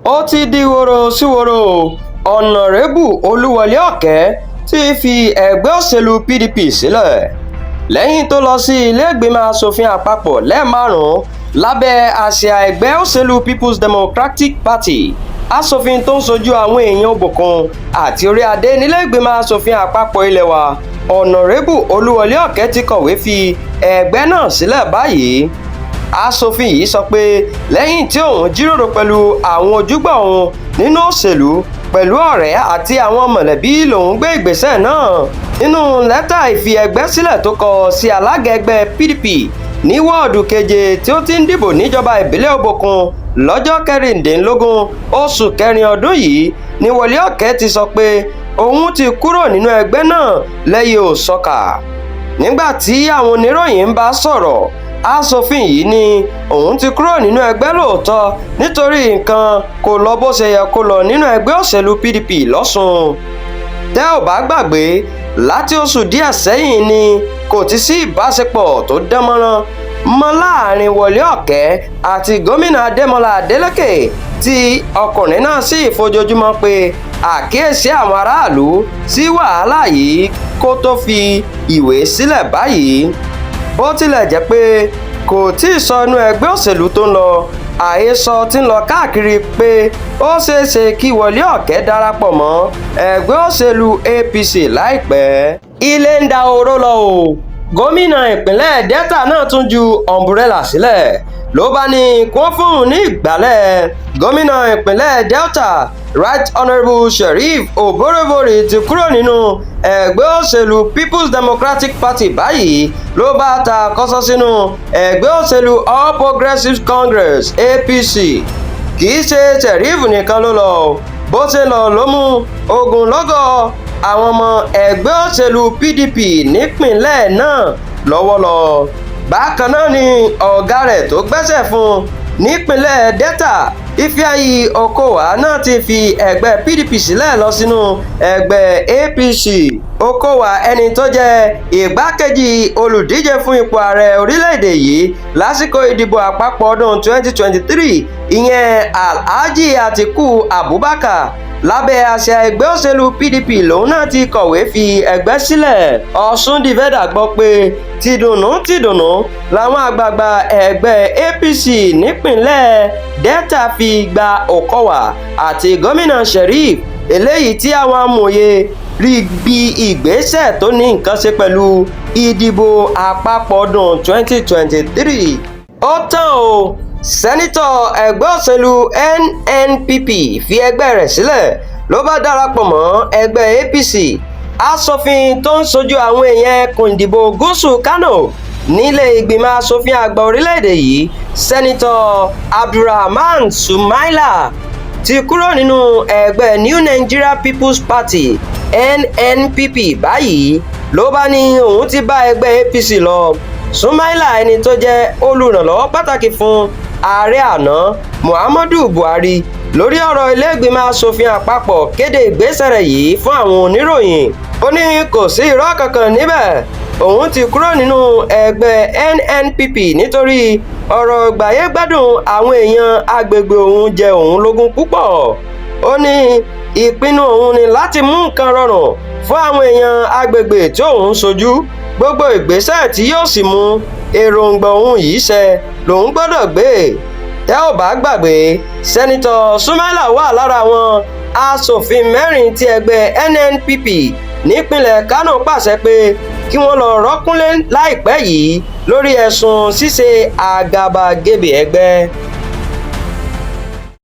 ó ti di woro sí woro. Honourable Oluwọle Ọkẹ ti fi ẹgbẹ́ òṣèlú PDP sílẹ̀ lẹ́yìn tó lọ sí ilé ìgbìmọ̀ asòfin àpapọ̀ lẹ́ẹ̀márùn-ún lábẹ́ àsíá ẹgbẹ́ òṣèlú People's Democratic Party. Asòfin tó ń sojú àwọn èèyàn òbòkun àti orí adé nílé ìgbìmọ̀ asòfin àpapọ̀ ilé wa Honourable Oluwọle Ọkẹ ti kọ̀wé fi ẹgbẹ́ náà sílẹ̀ báyìí. Asòfin yìí sọ pé lẹ́yìn tí òun jíròrò pẹ̀lú àwọn ojúgbà òun nínú òṣèlú pẹ̀lú ọ̀rẹ́ àti àwọn mọ̀lẹ́bí lòun gbé ìgbésẹ̀ náà. Nínú lẹ́tà ìfi ẹgbẹ́ sílẹ̀ tó kọ sí alága ẹgbẹ́ PDP ní wọ́ọ̀dù keje tí ó ti ń dìbò níjọba ìbílẹ̀ òbòkun lọ́jọ́ 16 oṣù kẹrin ọdún yìí ni Wọlé Ọkẹ ti sọ pé òun ti kúrò nínú ẹgbẹ́ náà lẹ́yìn òsọkà. Nígbà tí àwọn oníròyìn ń bá sọ̀rọ̀, asòfin yìí ní òun ti kúrò nínú ẹgbẹ́ lóòótọ́ nítorí nǹkan kò lọ bó ṣe yẹ kó lọ nínú ẹgbẹ́ òṣèlú PDP lọ́sùn. Tẹ́ ò bá gbàgbé, láti oṣù díẹ̀ sẹ́yìn ni kò ti sí ìbáṣepọ̀ tó dánmọ́rán mọ́ láàrin Wọlé Ọkẹ àti Gomina Adeleke tí ọkùnrin náà sì fojoojúmọ́ pé àkíyèsí àwọn aráàlú sí wàhálà yìí kó tó fi ìwé sílẹ̀ báyìí. Bó tilẹ̀ jẹ́ pé kò tí ì sọ inú ẹgbẹ́ òṣèlú tó ń lọ, àhesọ tí ń lọ káàkiri pé ó ṣeéṣe kí Wọlé Ọkẹ darapọ̀ mọ́ ẹgbẹ́ òṣèlú APC láìpẹ́. Ilé ń dahoro lọ o. Gómìnà ìpínlẹ̀ Delta náà tún ju ọnburẹla sílẹ̀ ló bá ní kó fún un ní ìgbálẹ̀. Gómìnà ìpínlẹ̀ Delta Right Honourable Sheriff Oborevori ti kúrò nínú ẹgbẹ́ òṣèlú People's Democratic Party báyìí ló bá ta kọ́sọ́ sínú ẹgbẹ́ òṣèlú All Progressives Congress APC. Kì í ṣe Sheriff nìkan ló lọ, bó ṣe lọ ló mú ogunlọ́gọ̀ àwọn ọmọ ẹgbẹ́ òṣèlú PDP nípìnlẹ̀ náà lọ́wọ́ lọ. Bákan náà ni ọ̀gá rẹ̀ tó gbéṣẹ́ fún nípìnlẹ̀ Delta Ifeanyi Okowa náà ti fi ẹgbẹ́ PDP sílẹ̀ lọ sínú ẹgbẹ́ APC. Okowa, ẹni tó jẹ́ ìgbákejì olùdíje fún ipò ààrẹ orílẹ̀-èdè yìí lásìkò ìdìbò àpapọ̀ ọdún 2023, ìyẹn Alhaji Atiku Abubakar, lábẹ́ àsíá ẹgbẹ́ òṣèlú PDP lòun náà ti kọ̀wé fi ẹgbẹ́ sílẹ̀. Ọ̀ṣun Dìvẹ́dà gbọ́ pé tìdùnnú làwọn àgbààgbà ẹgbẹ́ APC nípìnlẹ̀ Delta fi gba Okowa àti gómìnà Sheriff, eléyìí tí àwọn amòye rí bí ìgbésẹ̀ tó ní nǹkan ṣe pẹ̀lú ìdìbò àpapọ̀ ọdún 2023. Ó tán o. Sẹnetọ ẹgbẹ́ òṣèlú NNPP fi ẹgbẹ́ rẹ̀ sílẹ̀ ló bá darapọ̀ mọ́ ẹgbẹ́ APC. Asòfin tó ń sojú àwọn èèyàn ẹkùn ìdìbò gúúsù Kano nílé ìgbìmọ̀ asòfin àgbà orílẹ̀-èdè yìí Sẹnetọ Abdulrahman Sumaila ti kúrò nínú ẹgbẹ́ New Nigeria People's Party NNPP báyìí ló bá ní òun ti bá ẹgbẹ́ APC lọ. Sumaila, ẹni tó jẹ́ olùrànlọ́wọ́ pàtàkì fún ààrẹ àná Muhammadu Buhari lórí ọ̀rọ̀ ilé ìgbìmọ̀ asòfin àpapọ̀, kéde ìgbésẹ̀ rẹ̀ yìí fún àwọn oníròyìn. Ó ní kò sí irọ́ kankan níbẹ̀, òun ti kúrò nínú ẹgbẹ́ NNPP nítorí ọ̀rọ̀ ìgbáyégbádùn àwọn èèyàn agbègbè òun jẹ òun lógún púpọ̀. Ó ní ìpinnu òun ni láti mú nǹkan rọrùn fún àwọn èèyàn agbègbè tí òun ṣojú. Gbogbo ìgbésẹ̀ tí yóò sì mú èròǹgbà òun yìí ṣẹ lòun gbọ́dọ̀ gbé. Tẹ́ ò bá gbàgbé, Sẹ́nitọ̀ Sumaila wà lára àwọn asòfin 4 tí ẹgbẹ́ NNPP nípínlẹ̀ Kano pàṣẹ pé kí wọ́n lọ rọ́kúnlé láìpẹ́ yìí lórí ẹ̀sùn ṣíṣe àgàbàgebè ẹgbẹ́.